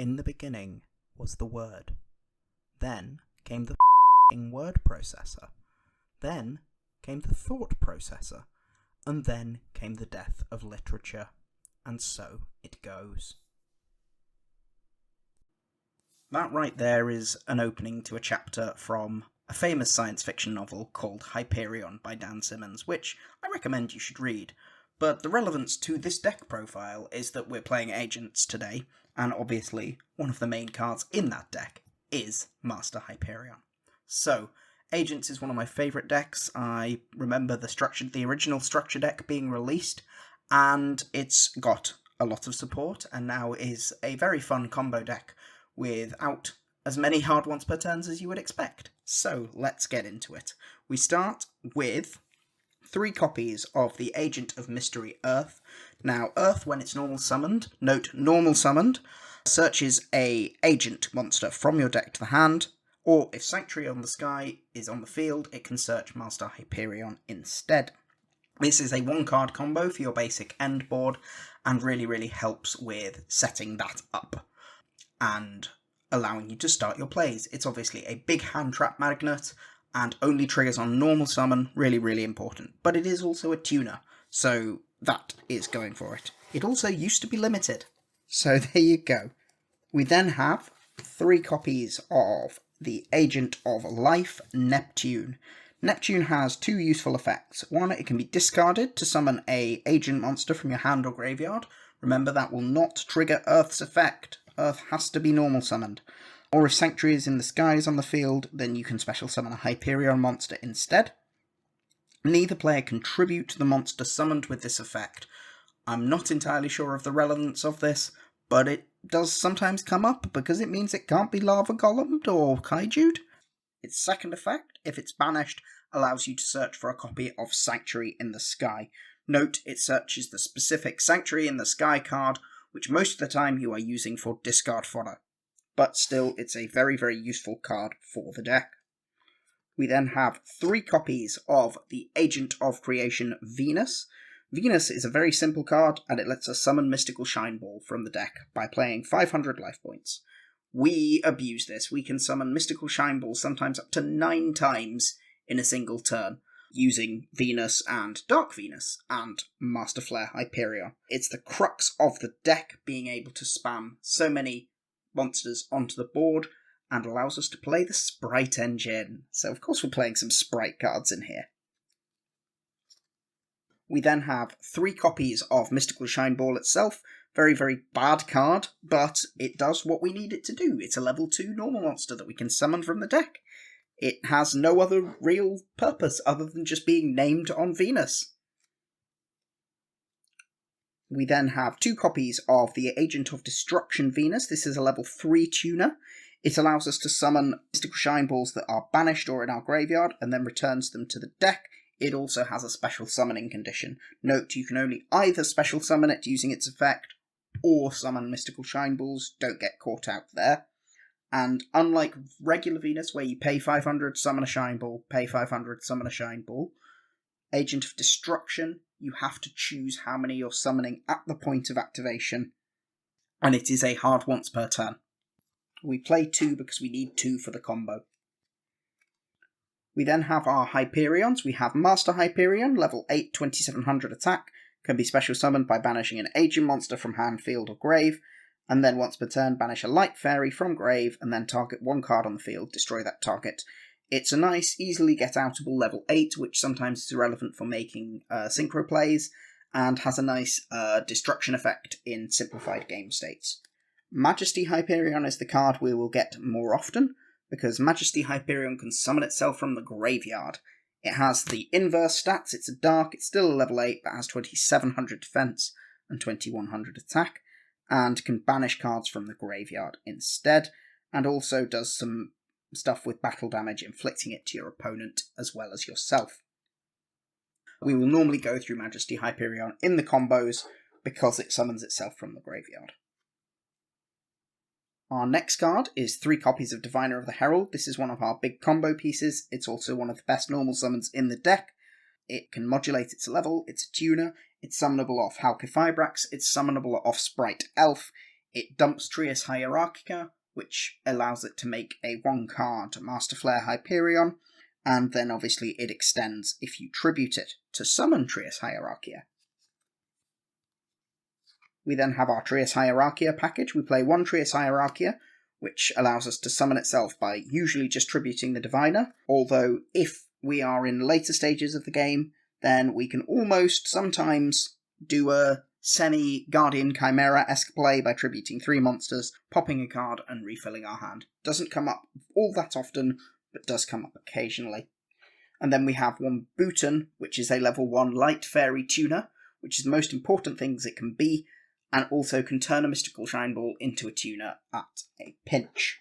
In the beginning was the Word. Then came the word processor. Then came the thought processor. And then came the death of literature. And so it goes. That right there is an opening to a chapter from a famous science fiction novel called Hyperion by Dan Simmons, which I recommend you should read. But the relevance to this deck profile is that we're playing Agents today, and obviously one of the main cards in that deck is Master Hyperion. So, Agents is one of my favourite decks. I remember the original structure deck being released, and it's got a lot of support, and now is a very fun combo deck without as many hard ones per turns as you would expect. So, let's get into it. We start with 3 copies of the Agent of Mystery Earth. Now, Earth, when it's normal summoned, note normal summoned, searches a agent monster from your deck to the hand, or if Sanctuary on the Sky is on the field, it can search Master Hyperion instead. This is a 1-card combo for your basic end board, and really helps with setting that up and allowing you to start your plays. It's obviously a big hand trap magnet, and only triggers on normal summon, really important. But it is also a tuner, so that is going for it. It also used to be limited, so there you go. We then have 3 copies of the Agent of Life, Neptune. Neptune has 2 useful effects. One, it can be discarded to summon a agent monster from your hand or graveyard. Remember, that will not trigger Earth's effect. Earth has to be normal summoned. Or if Sanctuary is in the skies on the field, then you can special summon a Hyperion monster instead. Neither player can tribute to the monster summoned with this effect. I'm not entirely sure of the relevance of this, but it does sometimes come up because it means it can't be lava golemed or kaiju'd. Its second effect, if it's banished, allows you to search for a copy of Sanctuary in the Sky. Note, it searches the specific Sanctuary in the Sky card, which most of the time you are using for discard fodder. But still, it's a very useful card for the deck. We then have 3 copies of the Agent of Creation, Venus. Venus is a very simple card, and it lets us summon Mystical Shineball from the deck by playing 500 life points. We abuse this. We can summon Mystical Shineball sometimes up to 9 times in a single turn, using Venus and Dark Venus and Master Flare Hyperion. It's the crux of the deck, being able to spam so many monsters onto the board, and allows us to play the Spright engine. So of course we're playing some Spright cards in here. We then have 3 copies of Mystical Shineball itself. Very bad card, but it does what we need it to do. It's a level 2 normal monster that we can summon from the deck. It has no other real purpose other than just being named on Venus. We then have 2 copies of the Agent of Destruction, Venus. This is a level 3 tuner. It allows us to summon Mystical Shineballs that are banished or in our graveyard, and then returns them to the deck. It also has a special summoning condition. Note, you can only either special summon it using its effect, or summon Mystical Shineballs. Don't get caught out there. And unlike regular Venus, where you pay 500, summon a Shineball, pay 500, summon a Shineball, Agent of Destruction, you have to choose how many you're summoning at the point of activation, and it is a hard once per turn. We play 2 because we need 2 for the combo. We then have our Hyperions. We have Master Hyperion, level 8, 2700 attack, can be special summoned by banishing an agent monster from hand, field, or grave, and then once per turn banish a light fairy from grave, and then target 1 card on the field, destroy that target. It's a nice, easily get-outable level 8, which sometimes is relevant for making synchro plays, and has a nice destruction effect in simplified game states. Majesty Hyperion is the card we will get more often, because Majesty Hyperion can summon itself from the graveyard. It has the inverse stats. It's a dark, it's still a level 8, but has 2700 defense and 2100 attack, and can banish cards from the graveyard instead, and also does some stuff with battle damage, inflicting it to your opponent as well as yourself. We will normally go through Majesty Hyperion in the combos because it summons itself from the graveyard. Our next card is 3 copies of Diviner of the Herald. This is one of our big combo pieces. It's also one of the best normal summons in the deck. It can modulate its level, it's a tuner, it's summonable off HALQIFIBRAX, it's summonable off Spright Elf. It dumps Trias Hierarchica, which allows it to make a 1-card Master Flare Hyperion, and then obviously it extends if you tribute it to summon Trias Hierarchia. We then have our Trias Hierarchia package. We play 1 Trias Hierarchia, which allows us to summon itself by usually just tributing the Diviner, although if we are in later stages of the game, then we can almost sometimes do a semi-Guardian Chimera-esque play by tributing 3 monsters, popping a card and refilling our hand. Doesn't come up all that often, but does come up occasionally. And then we have 1 Bhutan, which is a level 1 Light Fairy Tuner, which is the most important things it can be, and also can turn a Mystical Shine Ball into a tuner at a pinch.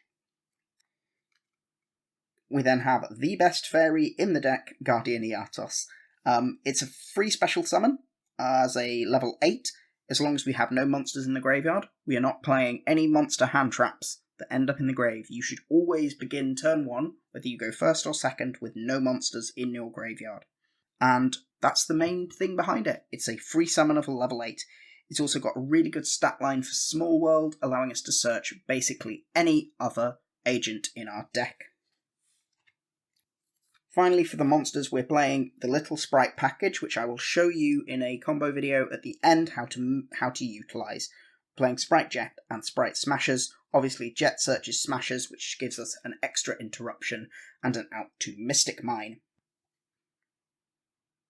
We then have the best fairy in the deck, Guardian Iatos. It's a free special summon as a level 8, as long as we have no monsters in the graveyard. We are not playing any monster hand traps that end up in the grave. You should always begin turn 1, whether you go first or second, with no monsters in your graveyard. And that's the main thing behind it. It's a free summon of a level 8. It's also got a really good stat line for Small World, allowing us to search basically any other agent in our deck. Finally, for the monsters, we're playing the Little Spright package, which I will show you in a combo video at the end how to utilise. Playing Spright Jet and Spright Smashers. Obviously, Jet searches Smashers, which gives us an extra interruption and an out to Mystic Mine.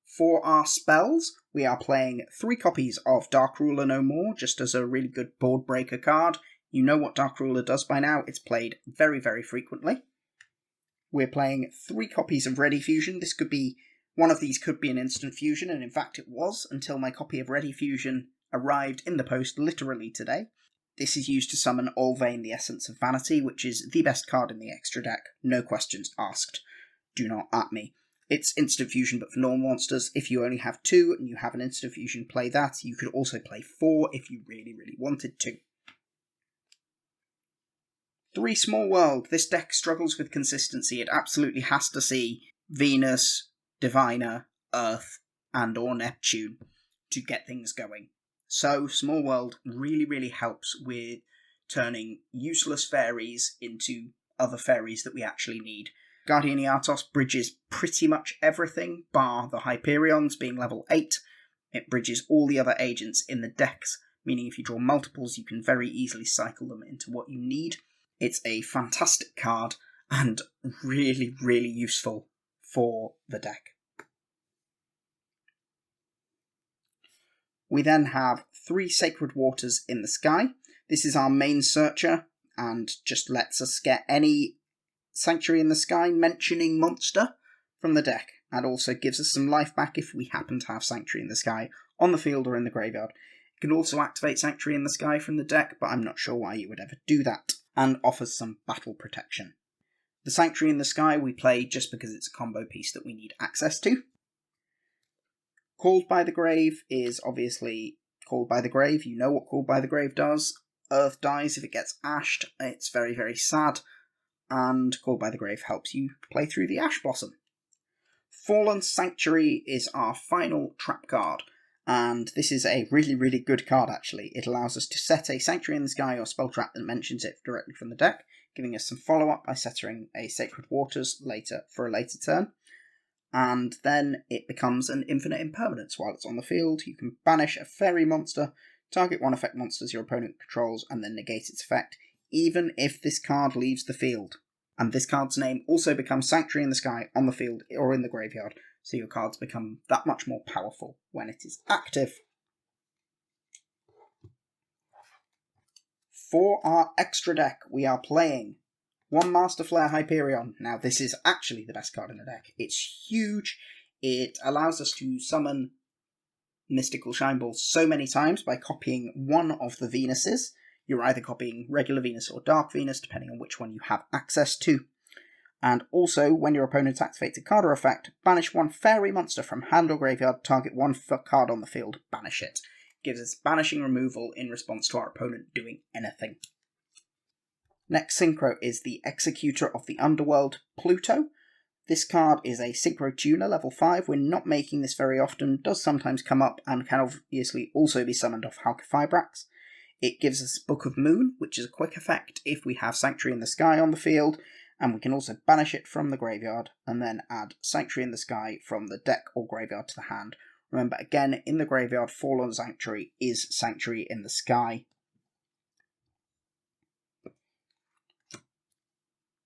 For our spells, we are playing 3 copies of Dark Ruler No More, just as a really good board breaker card. You know what Dark Ruler does by now, it's played very, very frequently. We're playing 3 copies of Ready Fusion. This could be, one of these could be an instant fusion, and in fact it was, until my copy of Ready Fusion arrived in the post literally today. This is used to summon Olvain, the Essence of Vanity, which is the best card in the extra deck, no questions asked. Do not at me. It's instant fusion, but for normal monsters. If you only have 2 and you have an instant fusion, play that. You could also play 4 if you really, really wanted to. 3 Small World. This deck struggles with consistency. It absolutely has to see Venus, Diviner, Earth, and or Neptune to get things going. So Small World really, really helps with turning useless fairies into other fairies that we actually need. Guardian Iatos bridges pretty much everything, bar the Hyperions being level 8. It bridges all the other agents in the decks, meaning if you draw multiples, you can very easily cycle them into what you need. It's a fantastic card, and really, really useful for the deck. We then have 3 Sacred Waters in the Sky. This is our main searcher, and just lets us get any Sanctuary in the Sky mentioning monster from the deck, and also gives us some life back if we happen to have Sanctuary in the Sky on the field or in the graveyard. It can also activate Sanctuary in the Sky from the deck, but I'm not sure why you would ever do that, and offers some battle protection. The Sanctuary in the Sky we play just because it's a combo piece that we need access to. Called by the Grave is obviously Called by the Grave. You know what Called by the Grave does. Earth dies if it gets ashed. It's very, very sad. And Called by the Grave helps you play through the Ash Blossom. Fallen Sanctuary is our final trap card, and this is a really, really good card actually. It allows us to set a Sanctuary in the Sky or spell trap that mentions it directly from the deck, giving us some follow-up by setting a Sacred Waters later for a later turn. And then it becomes an infinite impermanence. While it's on the field, you can banish a fairy monster, target 1 effect monsters your opponent controls, and then negate its effect, even if this card leaves the field. And this card's name also becomes Sanctuary in the Sky on the field or in the graveyard, so your cards become that much more powerful when it is active. For our extra deck, we are playing 1 Master Flare Hyperion. Now, this is actually the best card in the deck. It's huge. It allows us to summon Mystical Shine Balls so many times by copying 1 of the Venuses. You're either copying regular Venus or Dark Venus, depending on which one you have access to. And also, when your opponent activates a card or effect, banish 1 fairy monster from hand or graveyard, target 1 card on the field, banish it. Gives us banishing removal in response to our opponent doing anything. Next synchro is the Executor of the Underworld, Pluto. This card is a Synchro Tuner, level 5. We're not making this very often, does sometimes come up, and can obviously also be summoned off HALQIFIBRAX. It gives us Book of Moon, which is a quick effect if we have Sanctuary in the Sky on the field, and we can also banish it from the graveyard, and then add Sanctuary in the Sky from the deck or graveyard to the hand. Remember, again, in the graveyard, Fallen Sanctuary is Sanctuary in the Sky.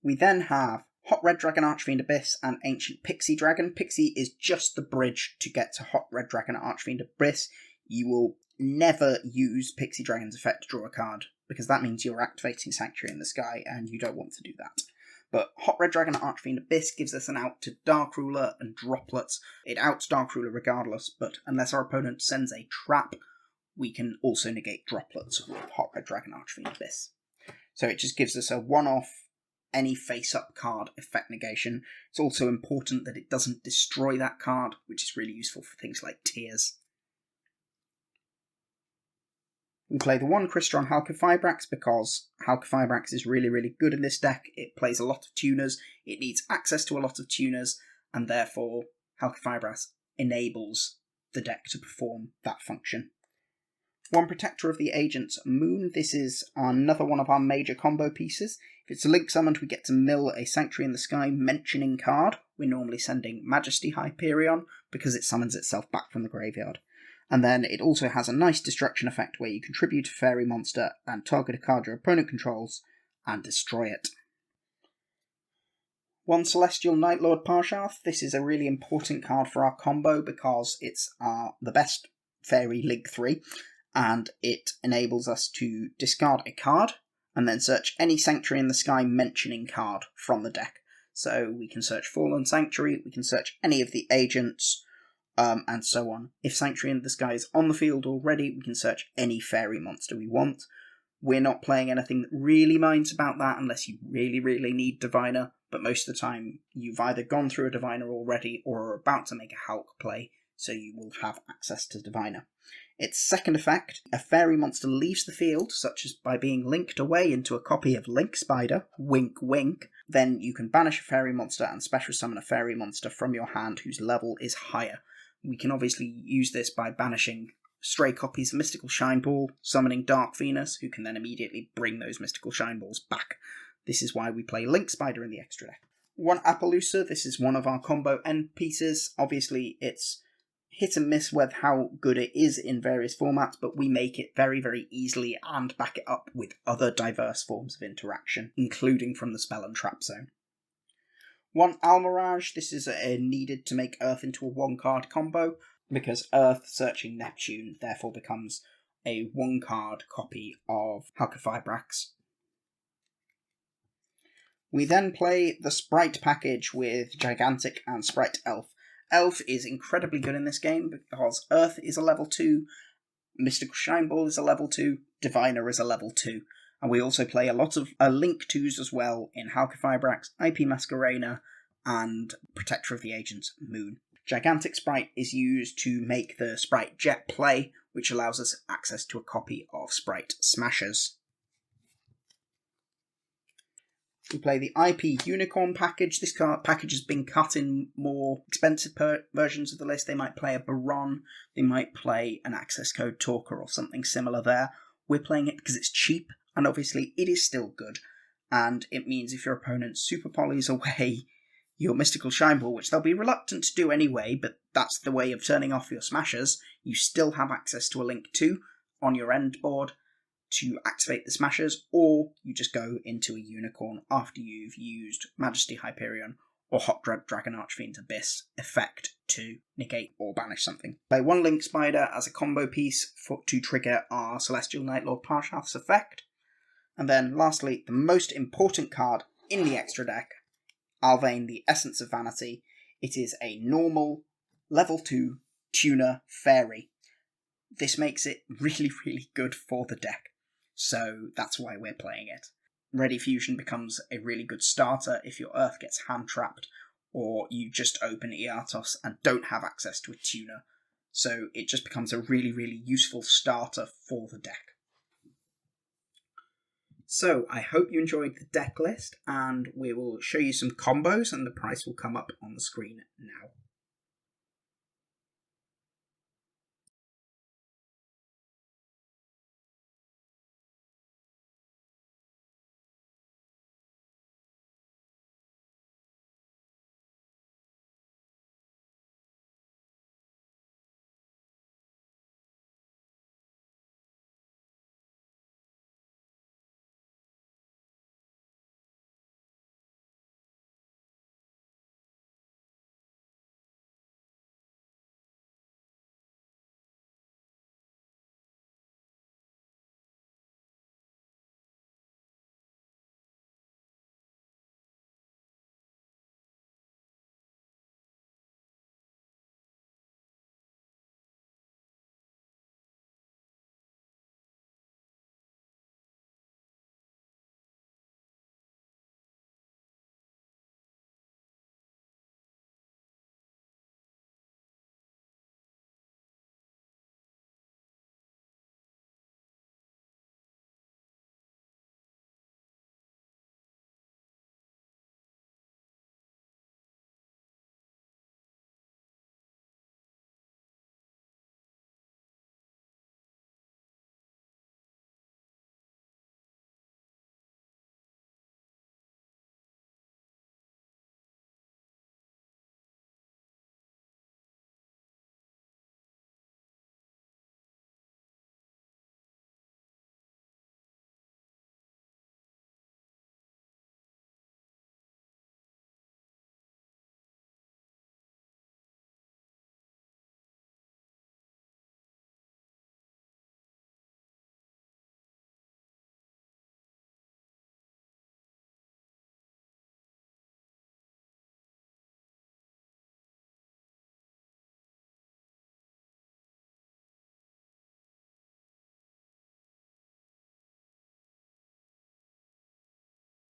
We then have Hot Red Dragon Archfiend Abyss and Ancient Pixie Dragon. Pixie is just the bridge to get to Hot Red Dragon Archfiend Abyss. You will never use Pixie Dragon's effect to draw a card, because that means you're activating Sanctuary in the Sky, and you don't want to do that. But Hot Red Dragon Archfiend Abyss gives us an out to Dark Ruler and Droplets. It outs Dark Ruler regardless, but unless our opponent sends a trap, we can also negate Droplets with Hot Red Dragon Archfiend Abyss. So it just gives us a one-off, any face-up card effect negation. It's also important that it doesn't destroy that card, which is really useful for things like Tears. We play the one Crystron HALQIFIBRAX because HALQIFIBRAX is really, really good in this deck. It plays a lot of tuners, it needs access to a lot of tuners, and therefore HALQIFIBRAX enables the deck to perform that function. One Protector of the Agent's Moon. This is another one of our major combo pieces. If it's a link summoned, we get to mill a Sanctuary in the Sky mentioning card. We're normally sending Majesty Hyperion because it summons itself back from the graveyard. And then it also has a nice destruction effect where you contribute a fairy monster and target a card your opponent controls and destroy it. One Celestial Nightlord Parshath. This is a really important card for our combo because it's the best fairy Link 3, and it enables us to discard a card and then search any Sanctuary in the Sky mentioning card from the deck. So we can search Fallen Sanctuary, we can search any of the agents, and so on. If Sanctuary in the Sky is on the field already, we can search any fairy monster we want. We're not playing anything that really minds about that unless you really, really need Diviner, but most of the time you've either gone through a Diviner already or are about to make a Hulk play, so you will have access to Diviner. Its second effect, a fairy monster leaves the field, such as by being linked away into a copy of Link Spider, wink wink, then you can banish a fairy monster and special summon a fairy monster from your hand whose level is higher. We can obviously use this by banishing stray copies of Mystical Shine Ball, summoning Dark Venus, who can then immediately bring those Mystical Shine Balls back. This is why we play Link Spider in the extra deck. One Appaloosa, this is one of our combo end pieces. Obviously it's hit and miss with how good it is in various formats, but we make it very, very easily and back it up with other diverse forms of interaction, including from the spell and trap zone. One Almirage, this is needed to make Earth into a one-card combo, because Earth searching Neptune therefore becomes a one-card copy of HALQIFIBRAX. We then play the Spright package with Gigantic and Spright Elf. Elf is incredibly good in this game because Earth is a level 2, Mystical Shine Ball is a level 2, Diviner is a level 2. And we also play a lot of Link 2s as well in HALQIFIBRAX, IP Masquerena, and Protector of the Agent's Moon. Gigantic Spright is used to make the Spright Jet play, which allows us access to a copy of Spright Smashers. We play the IP Unicorn package. This package has been cut in more expensive versions of the list. They might play a Baron, they might play an Access Code Talker or something similar there. We're playing it because it's cheap, and obviously it is still good. And it means if your opponent super polys away your Mystical Shine Ball, which they'll be reluctant to do anyway, but that's the way of turning off your Smashers, you still have access to a Link 2 on your end board to activate the Smashers, or you just go into a Unicorn after you've used Majesty Hyperion or Hot Red Dragon Archfiend Abyss effect to negate or banish something. Play one Link Spider as a combo piece to trigger our Celestial Nightlord Parshath's effect. And then lastly, the most important card in the extra deck, Alvain, the Essence of Vanity. It is a normal level 2 tuner fairy. This makes it really, really good for the deck. So that's why we're playing it. Ready Fusion becomes a really good starter if your Earth gets hand-trapped, or you just open Eatos and don't have access to a tuner. So it just becomes a really, really useful starter for the deck. So I hope you enjoyed the deck list, and we will show you some combos, and the price will come up on the screen now.